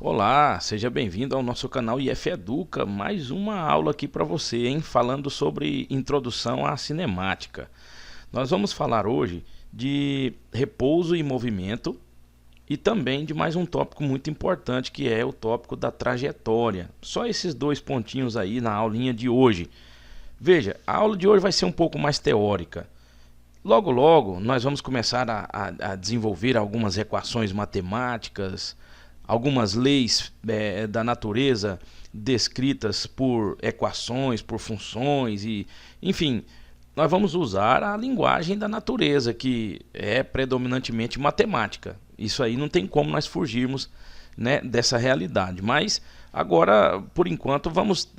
Olá, seja bem-vindo ao nosso canal IF Educa, mais uma aula aqui para você, hein? Falando sobre introdução à cinemática. Nós vamos falar hoje de repouso e movimento e também de mais um tópico muito importante que é o tópico da trajetória. Só esses dois pontinhos aí na aulinha de hoje. Veja, a aula de hoje vai ser um pouco mais teórica. Logo, logo, nós vamos começar a desenvolver algumas equações matemáticas, algumas leis da natureza descritas por equações, por funções e, enfim, nós vamos usar a linguagem da natureza que é predominantemente matemática. Isso aí não tem como nós fugirmos, né, dessa realidade. Mas agora, por enquanto, vamos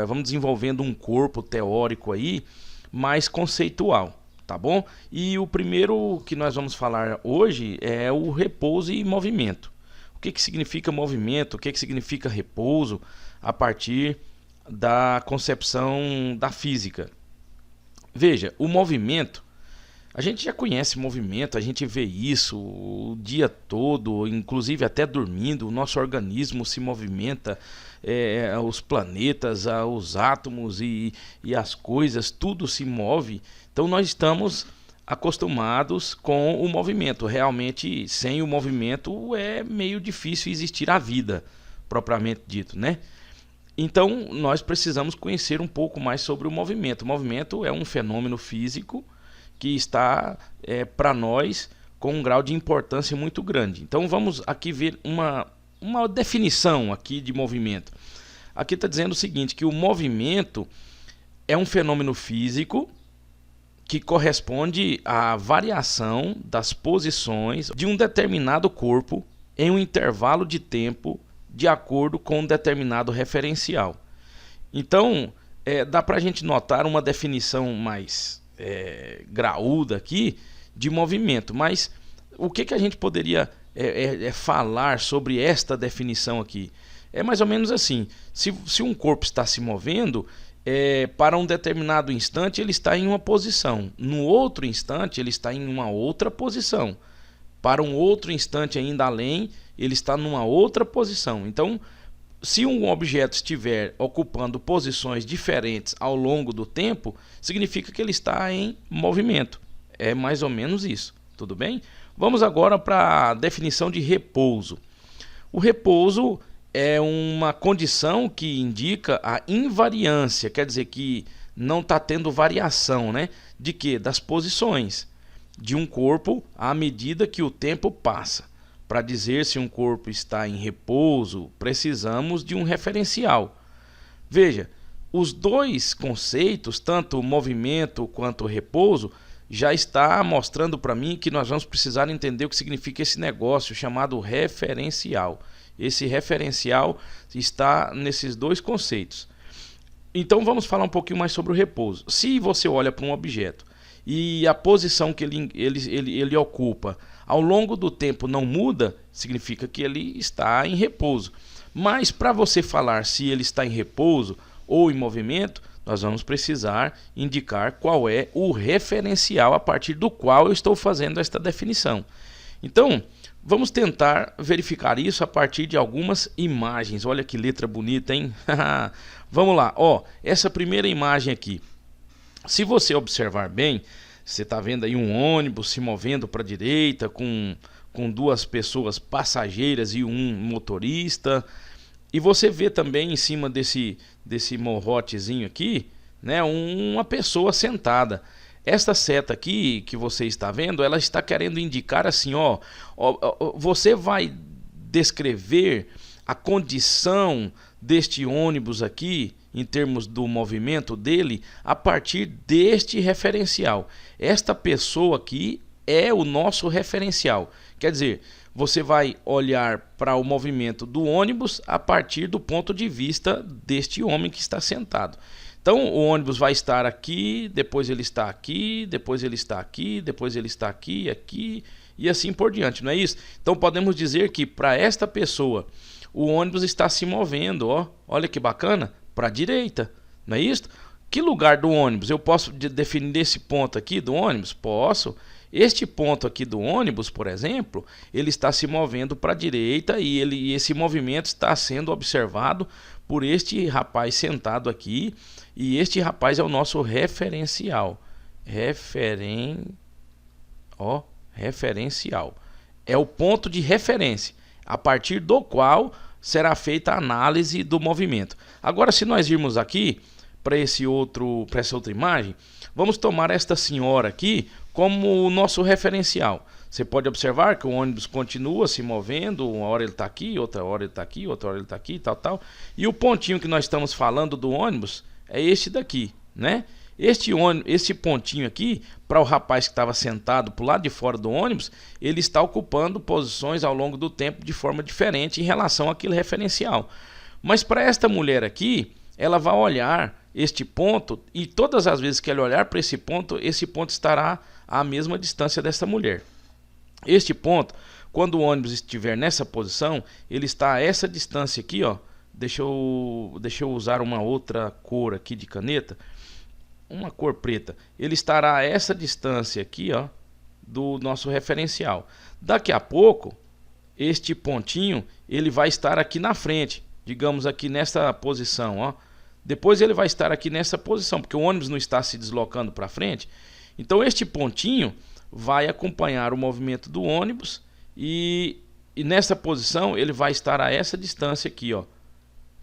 vamos desenvolvendo um corpo teórico aí mais conceitual. Tá bom? E o primeiro que nós vamos falar hoje é o repouso e movimento. O que significa movimento? O que significa repouso a partir da concepção da física? Veja, o movimento, a gente já conhece movimento, a gente vê isso o dia todo, inclusive até dormindo, o nosso organismo se movimenta, os planetas, os átomos e as coisas, tudo se move. Então nós estamos acostumados com o movimento. Realmente, sem o movimento é meio difícil existir a vida, propriamente dito, né? Então nós precisamos conhecer um pouco mais sobre o movimento. O movimento é um fenômeno físico que está para nós com um grau de importância muito grande. Então vamos aqui ver uma definição aqui de movimento. Aqui está dizendo o seguinte, que o movimento é um fenômeno físico que corresponde à variação das posições de um determinado corpo em um intervalo de tempo de acordo com um determinado referencial. Então, dá para a gente notar uma definição mais graúda aqui de movimento, mas o que a gente poderia falar sobre esta definição aqui? É mais ou menos assim, se um corpo está se movendo, para um determinado instante ele está em uma posição, no outro instante ele está em uma outra posição, para um outro instante ainda além ele está numa outra posição. Então, se um objeto estiver ocupando posições diferentes ao longo do tempo, significa que ele está em movimento. É mais ou menos isso, tudo bem? Vamos agora para a definição de repouso. O repouso é uma condição que indica a invariância, quer dizer que não está tendo variação, né? De quê? Das posições de um corpo à medida que o tempo passa. Para dizer se um corpo está em repouso, precisamos de um referencial. Veja, os dois conceitos, tanto o movimento quanto o repouso, já está mostrando para mim que nós vamos precisar entender o que significa esse negócio chamado referencial. Esse referencial está nesses dois conceitos. Então vamos falar um pouquinho mais sobre o repouso. Se você olha para um objeto e a posição que ele ocupa ao longo do tempo não muda, significa que ele está em repouso. Mas para você falar se ele está em repouso ou em movimento, nós vamos precisar indicar qual é o referencial a partir do qual eu estou fazendo esta definição. Então, vamos tentar verificar isso a partir de algumas imagens. Olha que letra bonita, hein? Vamos lá. Ó, essa primeira imagem aqui. Se você observar bem, você está vendo aí um ônibus se movendo para a direita com duas pessoas passageiras e um motorista. E você vê também em cima desse morrotezinho aqui, né, uma pessoa sentada. Esta seta aqui que você está vendo, ela está querendo indicar assim, você vai descrever a condição deste ônibus aqui, em termos do movimento dele, a partir deste referencial. Esta pessoa aqui é o nosso referencial. Quer dizer, você vai olhar para o movimento do ônibus a partir do ponto de vista deste homem que está sentado. Então o ônibus vai estar aqui, depois ele está aqui, depois ele está aqui, depois ele está aqui, aqui e assim por diante, não é isso? Então podemos dizer que para esta pessoa o ônibus está se movendo, olha que bacana, para a direita, não é isso? Que lugar do ônibus? Eu posso definir esse ponto aqui do ônibus? Posso. Este ponto aqui do ônibus, por exemplo, ele está se movendo para a direita e esse movimento está sendo observado por este rapaz sentado aqui, e este rapaz é o nosso referencial. Referencial. É o ponto de referência, a partir do qual será feita a análise do movimento. Agora, se nós irmos aqui para essa outra imagem, vamos tomar esta senhora aqui como o nosso referencial. Você pode observar que o ônibus continua se movendo, uma hora ele está aqui, outra hora ele está aqui, outra hora ele está aqui, tal. E o pontinho que nós estamos falando do ônibus é este daqui, né? Este pontinho aqui, para o rapaz que estava sentado para o lado de fora do ônibus, ele está ocupando posições ao longo do tempo de forma diferente em relação àquele referencial. Mas para esta mulher aqui, ela vai olhar este ponto, e todas as vezes que ela olhar para esse ponto estará à mesma distância dessa mulher. Este ponto, quando o ônibus estiver nessa posição, ele está a essa distância aqui, ó. Deixa eu usar uma outra cor aqui de caneta, uma cor preta. Ele estará a essa distância aqui, ó, do nosso referencial. Daqui a pouco, este pontinho, ele vai estar aqui na frente, digamos aqui nessa posição, ó. Depois ele vai estar aqui nessa posição, porque o ônibus não está se deslocando para frente. Então este pontinho vai acompanhar o movimento do ônibus e nessa posição ele vai estar a essa distância aqui, ó.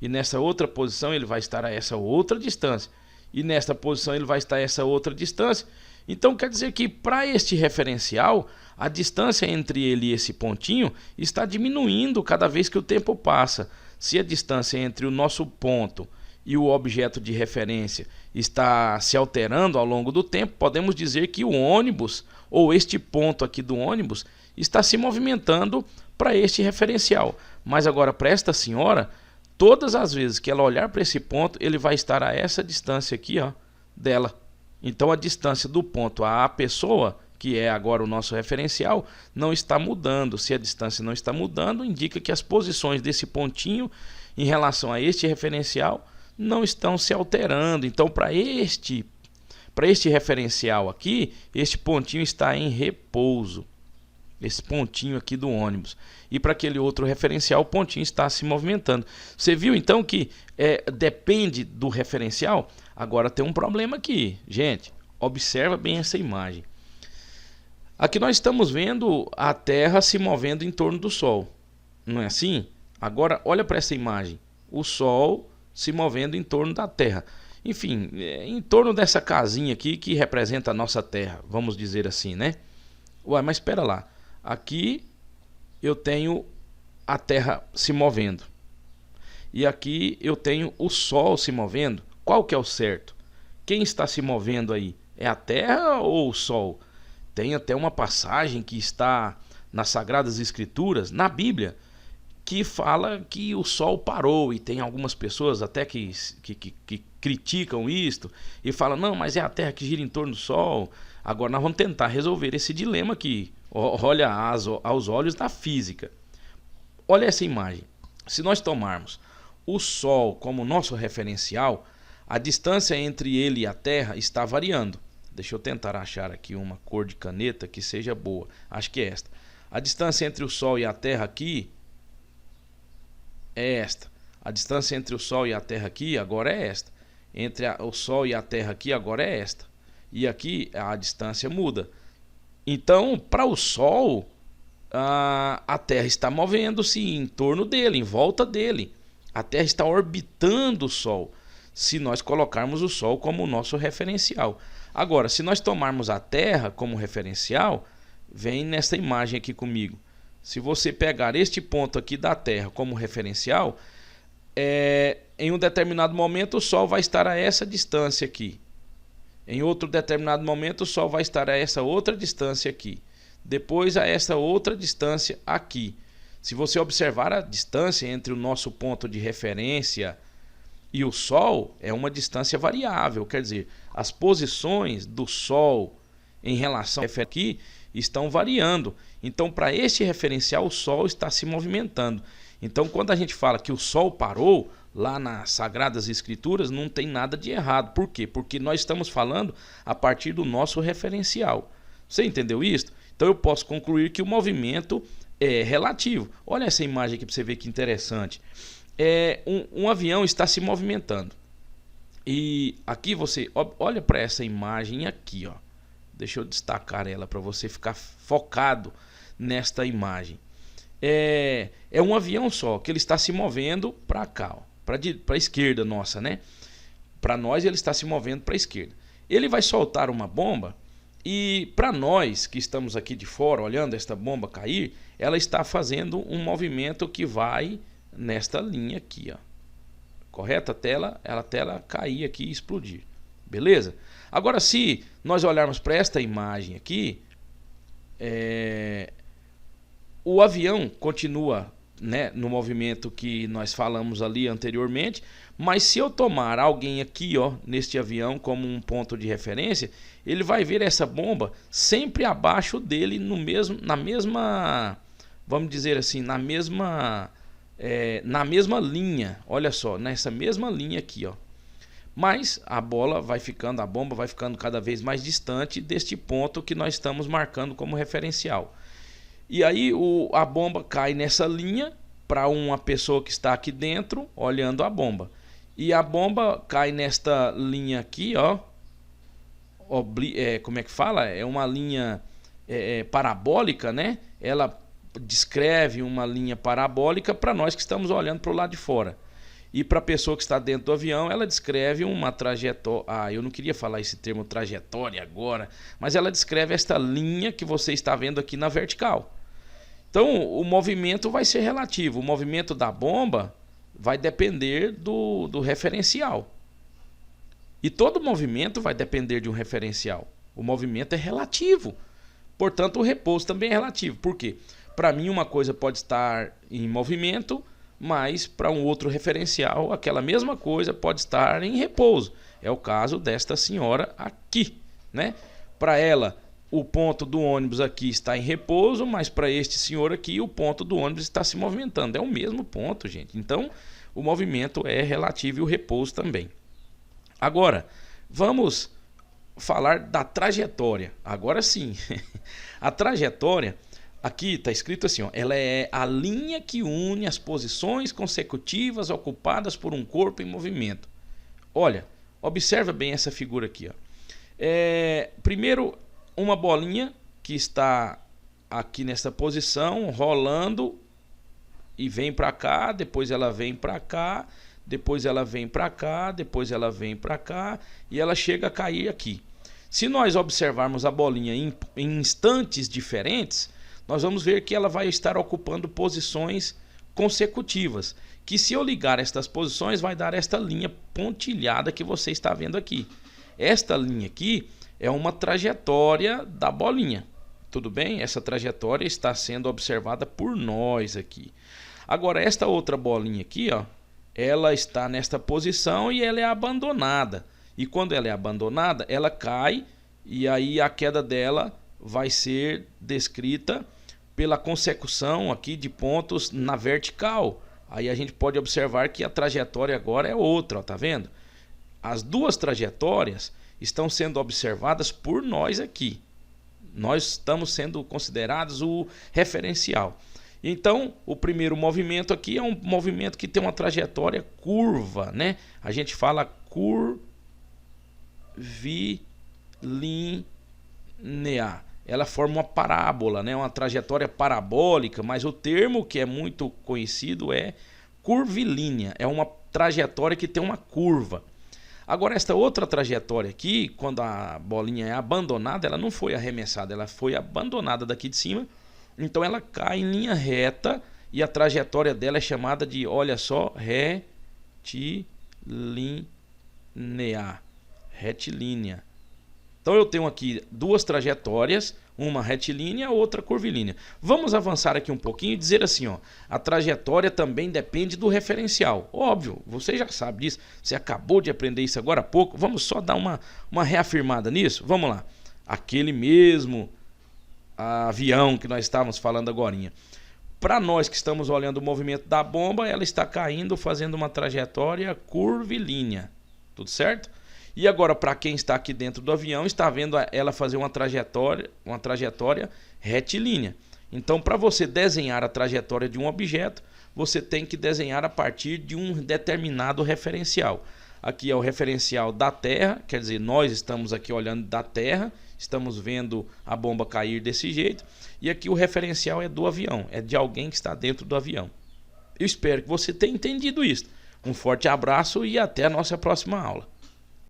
E nessa outra posição ele vai estar a essa outra distância. E nesta posição ele vai estar a essa outra distância. Então quer dizer que para este referencial, a distância entre ele e esse pontinho está diminuindo cada vez que o tempo passa. Se a distância entre o nosso ponto e o objeto de referência está se alterando ao longo do tempo, podemos dizer que o ônibus, ou este ponto aqui do ônibus, está se movimentando para este referencial. Mas agora, para esta senhora, todas as vezes que ela olhar para esse ponto, ele vai estar a essa distância aqui, ó, dela. Então a distância do ponto à pessoa, que é agora o nosso referencial, não está mudando. Se a distância não está mudando, indica que as posições desse pontinho em relação a este referencial não estão se alterando. Então para este referencial aqui, este pontinho está em repouso. Esse pontinho aqui do ônibus. E para aquele outro referencial, o pontinho está se movimentando. Você viu então que depende do referencial? Agora tem um problema aqui, gente. Observa bem essa imagem. Aqui nós estamos vendo a Terra se movendo em torno do Sol. Não é assim? Agora olha para essa imagem. O Sol se movendo em torno da Terra. Enfim, em torno dessa casinha aqui que representa a nossa Terra. Vamos dizer assim, né? Ué, mas espera lá. Aqui eu tenho a Terra se movendo. E aqui eu tenho o Sol se movendo. Qual que é o certo? Quem está se movendo aí? É a Terra ou o Sol? Tem até uma passagem que está nas Sagradas Escrituras, na Bíblia, que fala que o Sol parou. E tem algumas pessoas até que criticam isto e falam, não, mas é a Terra que gira em torno do Sol. Agora nós vamos tentar resolver esse dilema aqui. Olha aos olhos da física. Olha essa imagem. Se nós tomarmos o Sol como nosso referencial, a distância entre ele e a Terra está variando. Deixa eu tentar achar aqui uma cor de caneta que seja boa. Acho que é esta. A distância entre o Sol e a Terra aqui é esta. A distância entre o Sol e a Terra aqui agora é esta. Entre o Sol e a Terra aqui agora é esta. E aqui a distância muda. Então, para o Sol, a Terra está movendo-se em torno dele, em volta dele. A Terra está orbitando o Sol, se nós colocarmos o Sol como o nosso referencial. Agora, se nós tomarmos a Terra como referencial, vem nessa imagem aqui comigo. Se você pegar este ponto aqui da Terra como referencial, em um determinado momento o Sol vai estar a essa distância aqui. Em outro determinado momento o Sol vai estar a essa outra distância aqui. Depois a essa outra distância aqui. Se você observar a distância entre o nosso ponto de referência e o Sol, é uma distância variável. Quer dizer, as posições do Sol em relação a aqui estão variando. Então, para este referencial, o Sol está se movimentando. Então, quando a gente fala que o Sol parou, lá nas Sagradas Escrituras, não tem nada de errado. Por quê? Porque nós estamos falando a partir do nosso referencial. Você entendeu isso? Então eu posso concluir que o movimento é relativo. Olha essa imagem aqui para você ver que interessante. Um avião está se movimentando. E aqui você olha para essa imagem aqui, ó. Deixa eu destacar ela para você ficar focado nesta imagem. É um avião só que ele está se movendo para cá, para a esquerda nossa, né? Para nós ele está se movendo para a esquerda. Ele vai soltar uma bomba e para nós que estamos aqui de fora olhando esta bomba cair, ela está fazendo um movimento que vai nesta linha aqui, ó. Correto? Até ela cair aqui e explodir. Beleza? Agora, se nós olharmos para esta imagem aqui, o avião continua, né, no movimento que nós falamos ali anteriormente, mas se eu tomar alguém aqui, ó, neste avião como um ponto de referência, ele vai ver essa bomba sempre abaixo dele na mesma, vamos dizer assim, na mesma linha. Olha só, nessa mesma linha aqui, ó. Mas a bomba vai ficando cada vez mais distante deste ponto que nós estamos marcando como referencial. E aí a bomba cai nessa linha para uma pessoa que está aqui dentro olhando a bomba. E a bomba cai nesta linha aqui, ó. Como é que fala? É uma linha parabólica, né? Ela descreve uma linha parabólica para nós que estamos olhando para o lado de fora. E para a pessoa que está dentro do avião, ela descreve uma trajetória. Eu não queria falar esse termo trajetória agora, mas ela descreve esta linha que você está vendo aqui na vertical. Então, o movimento vai ser relativo. O movimento da bomba vai depender do referencial. E todo movimento vai depender de um referencial. O movimento é relativo. Portanto, o repouso também é relativo. Por quê? Para mim, uma coisa pode estar em movimento, mas para um outro referencial, aquela mesma coisa pode estar em repouso. É o caso desta senhora aqui, né? Para ela, o ponto do ônibus aqui está em repouso, mas para este senhor aqui, o ponto do ônibus está se movimentando. É o mesmo ponto, gente. Então, o movimento é relativo e o repouso também. Agora, vamos falar da trajetória. Agora sim. A trajetória, aqui está escrito assim, ó, ela é a linha que une as posições consecutivas ocupadas por um corpo em movimento. Olha, observa bem essa figura aqui, ó. Primeiro, uma bolinha que está aqui nessa posição, rolando e vem para cá, depois ela vem para cá, depois ela vem para cá, depois ela vem para cá e ela chega a cair aqui. Se nós observarmos a bolinha em instantes diferentes, nós vamos ver que ela vai estar ocupando posições consecutivas, que se eu ligar estas posições vai dar esta linha pontilhada que você está vendo aqui. Esta linha aqui é uma trajetória da bolinha, tudo bem? Essa trajetória está sendo observada por nós aqui. Agora, esta outra bolinha aqui, ó, ela está nesta posição e ela é abandonada. E quando ela é abandonada, ela cai e aí a queda dela vai ser descrita pela consecução aqui de pontos na vertical. Aí a gente pode observar que a trajetória agora é outra, ó, tá vendo? As duas trajetórias estão sendo observadas por nós aqui. Nós estamos sendo considerados o referencial. Então, o primeiro movimento aqui é um movimento que tem uma trajetória curva, né? A gente fala curvilínea. Ela forma uma parábola, né? Uma trajetória parabólica, mas o termo que é muito conhecido é curvilínea. É uma trajetória que tem uma curva. Agora, esta outra trajetória aqui, quando a bolinha é abandonada, ela não foi arremessada, ela foi abandonada daqui de cima. Então ela cai em linha reta e a trajetória dela é chamada de, olha só, retilínea. Então eu tenho aqui duas trajetórias, uma retilínea, outra curvilínea. Vamos avançar aqui um pouquinho e dizer assim, ó, a trajetória também depende do referencial. Óbvio, você já sabe disso, você acabou de aprender isso agora há pouco. Vamos só dar uma reafirmada nisso? Vamos lá. Aquele mesmo avião que nós estávamos falando agorinha. Para nós que estamos olhando o movimento da bomba, ela está caindo, fazendo uma trajetória curvilínea. Tudo certo? E agora, para quem está aqui dentro do avião, está vendo ela fazer uma trajetória retilínea. Então, para você desenhar a trajetória de um objeto, você tem que desenhar a partir de um determinado referencial. Aqui é o referencial da Terra, quer dizer, nós estamos aqui olhando da Terra, estamos vendo a bomba cair desse jeito. E aqui o referencial é do avião, é de alguém que está dentro do avião. Eu espero que você tenha entendido isso. Um forte abraço e até a nossa próxima aula.